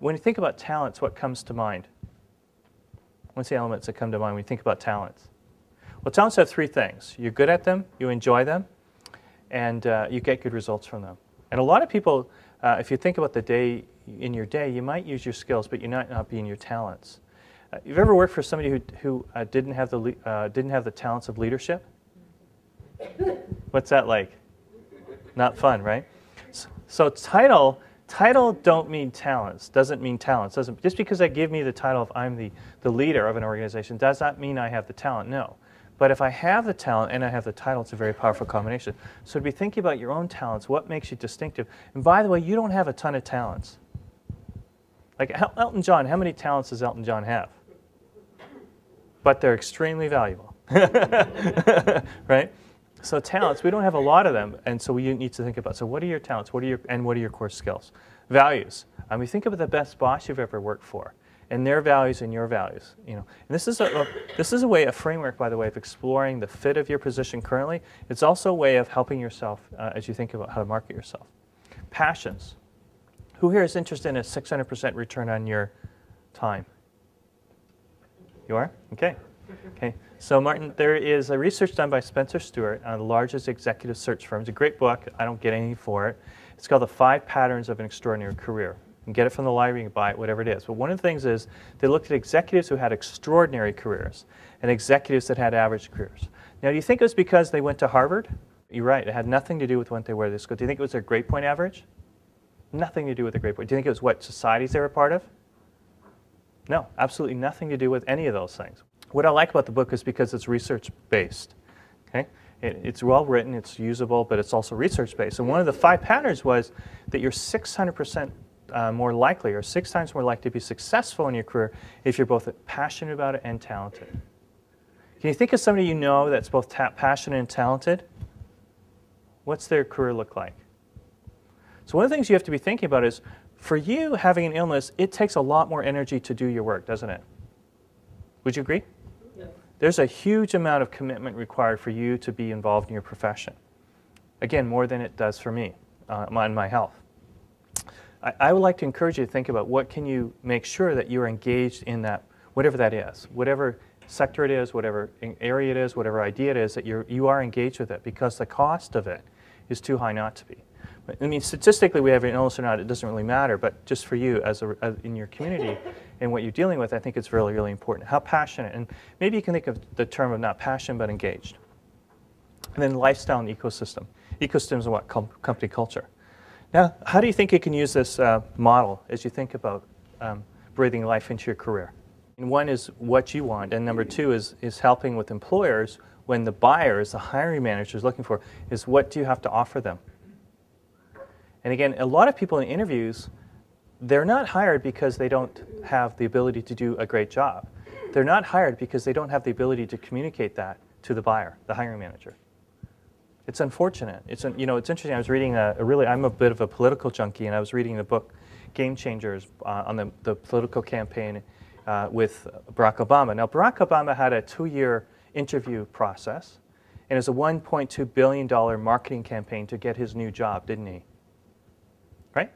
when you think about talents, what comes to mind? What's the elements that come to mind when you think about talents? Well, talents have three things. You're good at them, you enjoy them, and you get good results from them. And a lot of people, if you think about the day, in your day, you might use your skills, but you might not be in your talents. You've ever worked for somebody who didn't have the talents of leadership? What's that like? Not fun, right? So title don't mean talents, doesn't mean talents. Just because they give me the title of I'm the leader of an organization does not mean I have the talent, no. But if I have the talent and I have the title, it's a very powerful combination. So to be thinking about your own talents, what makes you distinctive? And by the way, you don't have a ton of talents. Like Elton John, how many talents does Elton John have? But they're extremely valuable, right? So talents, we don't have a lot of them, and so we need to think about, so what are your talents, what are your core skills? Values. We think about the best boss you've ever worked for, and their values and your values. You know, and this is a framework, by the way, of exploring the fit of your position currently. It's also a way of helping yourself as you think about how to market yourself. Passions. Who here is interested in a 600% return on your time? You are? Okay. Okay. So Martin, there is a research done by Spencer Stuart on the largest executive search firms. It's a great book. I don't get anything for it. It's called The 5 Patterns of an Extraordinary Career. You can get it from the library, you can buy it, whatever it is. But one of the things is they looked at executives who had extraordinary careers and executives that had average careers. Now, do you think it was because they went to Harvard? You're right. It had nothing to do with what they were at school. Do you think it was their grade point average? Nothing to do with the grade point. Do you think it was what societies they were part of? No, absolutely nothing to do with any of those things. What I like about the book is because it's research-based. Okay? It's well written, it's usable, but it's also research-based. And one of the 5 patterns was that you're 600% more likely, or 6 times more likely to be successful in your career if you're both passionate about it and talented. Can you think of somebody you know that's both passionate and talented? What's their career look like? So one of the things you have to be thinking about is, for you having an illness, it takes a lot more energy to do your work, doesn't it? Would you agree? Yeah. There's a huge amount of commitment required for you to be involved in your profession. Again, more than it does for me on my health. I would like to encourage you to think about what can you make sure that you're engaged in that, whatever that is, whatever sector it is, whatever area it is, whatever idea it is, that you are engaged with it, because the cost of it is too high not to be. I mean, statistically, we have an illness or not, it doesn't really matter, but just for you as in your community and what you're dealing with, I think it's really, really important. How passionate, and maybe you can think of the term of not passion, but engaged. And then lifestyle and ecosystem. Ecosystems are what? Company culture. Now, how do you think you can use this model as you think about breathing life into your career? And one is what you want, and number 2 is helping with employers when the buyers, the hiring manager is looking for, is what do you have to offer them? And again, a lot of people in interviews, they're not hired because they don't have the ability to do a great job. They're not hired because they don't have the ability to communicate that to the buyer, the hiring manager. It's unfortunate. It's interesting. I was reading I'm a bit of a political junkie, and I was reading the book Game Changers on the political campaign with Barack Obama. Now, Barack Obama had a 2-year interview process, and it was a $1.2 billion marketing campaign to get his new job, didn't he? Right?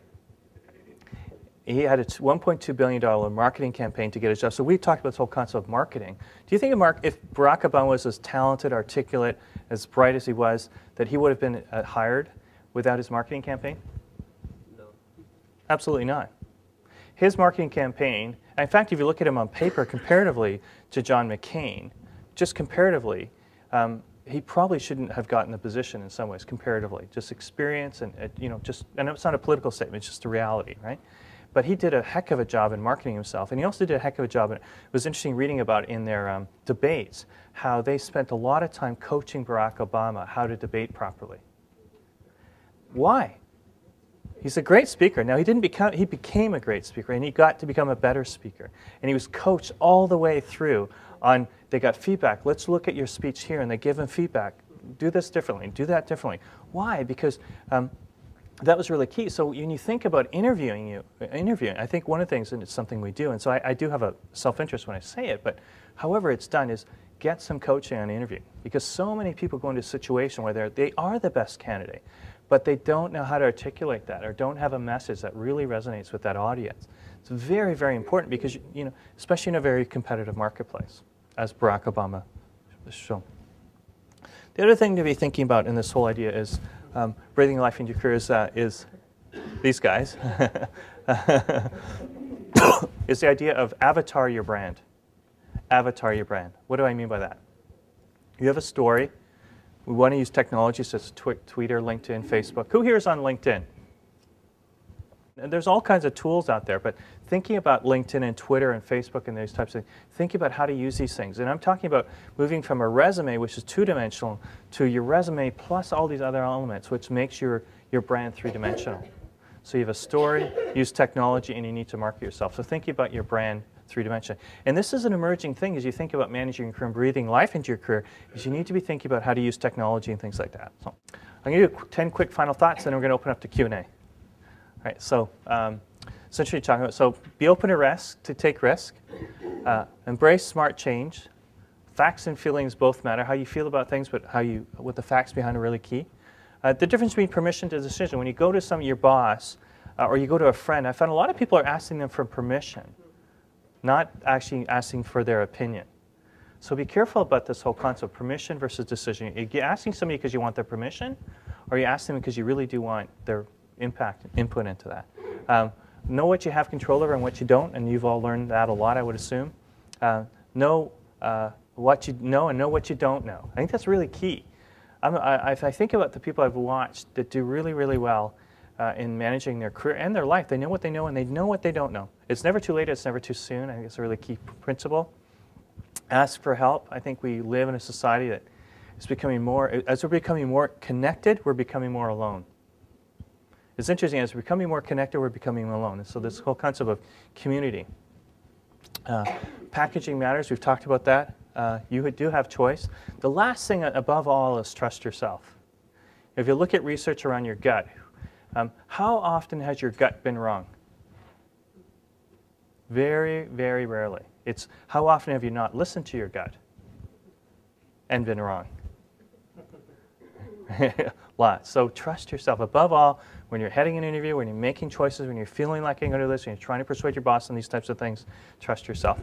He had a $1.2 billion marketing campaign to get his job. So we talked about this whole concept of marketing. Do you think if Barack Obama was as talented, articulate, as bright as he was, that he would have been hired without his marketing campaign? No. Absolutely not. His marketing campaign, in fact, if you look at him on paper comparatively to John McCain, just comparatively, he probably shouldn't have gotten the position in some ways, comparatively. Just experience and, and it's not a political statement, it's just a reality, right? But he did a heck of a job in marketing himself, and he also did a heck of a job, and it was interesting reading about in their debates, how they spent a lot of time coaching Barack Obama how to debate properly. Why? He's a great speaker. Now, he became a great speaker, and he got to become a better speaker. And he was coached all the way through on, they got feedback. Let's look at your speech here, and they give him feedback. Do this differently, do that differently. Why? Because that was really key. So when you think about interviewing, I think one of the things, and it's something we do, and so I do have a self-interest when I say it, but however it's done is get some coaching on the interview. Because so many people go into a situation where they are the best candidate, but they don't know how to articulate that or don't have a message that really resonates with that audience. It's very, very important because, especially in a very competitive marketplace, as Barack Obama has shown. The other thing to be thinking about in this whole idea is breathing life into your career is these guys. Is the idea of avatar your brand. Avatar your brand. What do I mean by that? You have a story. We want to use technology such as Twitter, LinkedIn, Facebook. Who here is on LinkedIn? And there's all kinds of tools out there, but thinking about LinkedIn and Twitter and Facebook and those types of things, thinking about how to use these things. And I'm talking about moving from a resume, which is two-dimensional, to your resume plus all these other elements, which makes your brand three-dimensional. So you have a story, use technology, and you need to market yourself. So thinking about your brand three-dimensional. And this is an emerging thing as you think about managing your career and breathing life into your career, is you need to be thinking about how to use technology and things like that. So I'm going to do 10 quick final thoughts, and then we're going to open up to Q&A. All right, so essentially talking about, so be open to risk, to take risk, embrace smart change. Facts and feelings both matter. How you feel about things, but what the facts behind are really key. The difference between permission to decision. When you go to your boss or you go to a friend, I found a lot of people are asking them for permission, not actually asking for their opinion. So be careful about this whole concept of permission versus decision. Are you asking somebody because you want their permission, or are you asking them because you really do want their input into that? Know what you have control over and what you don't, and you've all learned that a lot, I would assume. Know what you know and know what you don't know. I think that's really key. If I think about the people I've watched that do really, really well in managing their career and their life, they know what they know and they know what they don't know. It's never too late, it's never too soon. I think it's a really key principle. Ask for help. I think we live in a society that is becoming more, as we're becoming more connected, we're becoming more alone. It's interesting, as we're becoming more connected, we're becoming alone. And so this whole concept of community. Packaging matters, we've talked about that. You do have choice. The last thing above all is trust yourself. If you look at research around your gut, how often has your gut been wrong? Very, very rarely. It's how often have you not listened to your gut and been wrong? Lots. So trust yourself. Above all, when you're heading an interview, when you're making choices, when you're feeling like you're going to do this, when you're trying to persuade your boss on these types of things, trust yourself.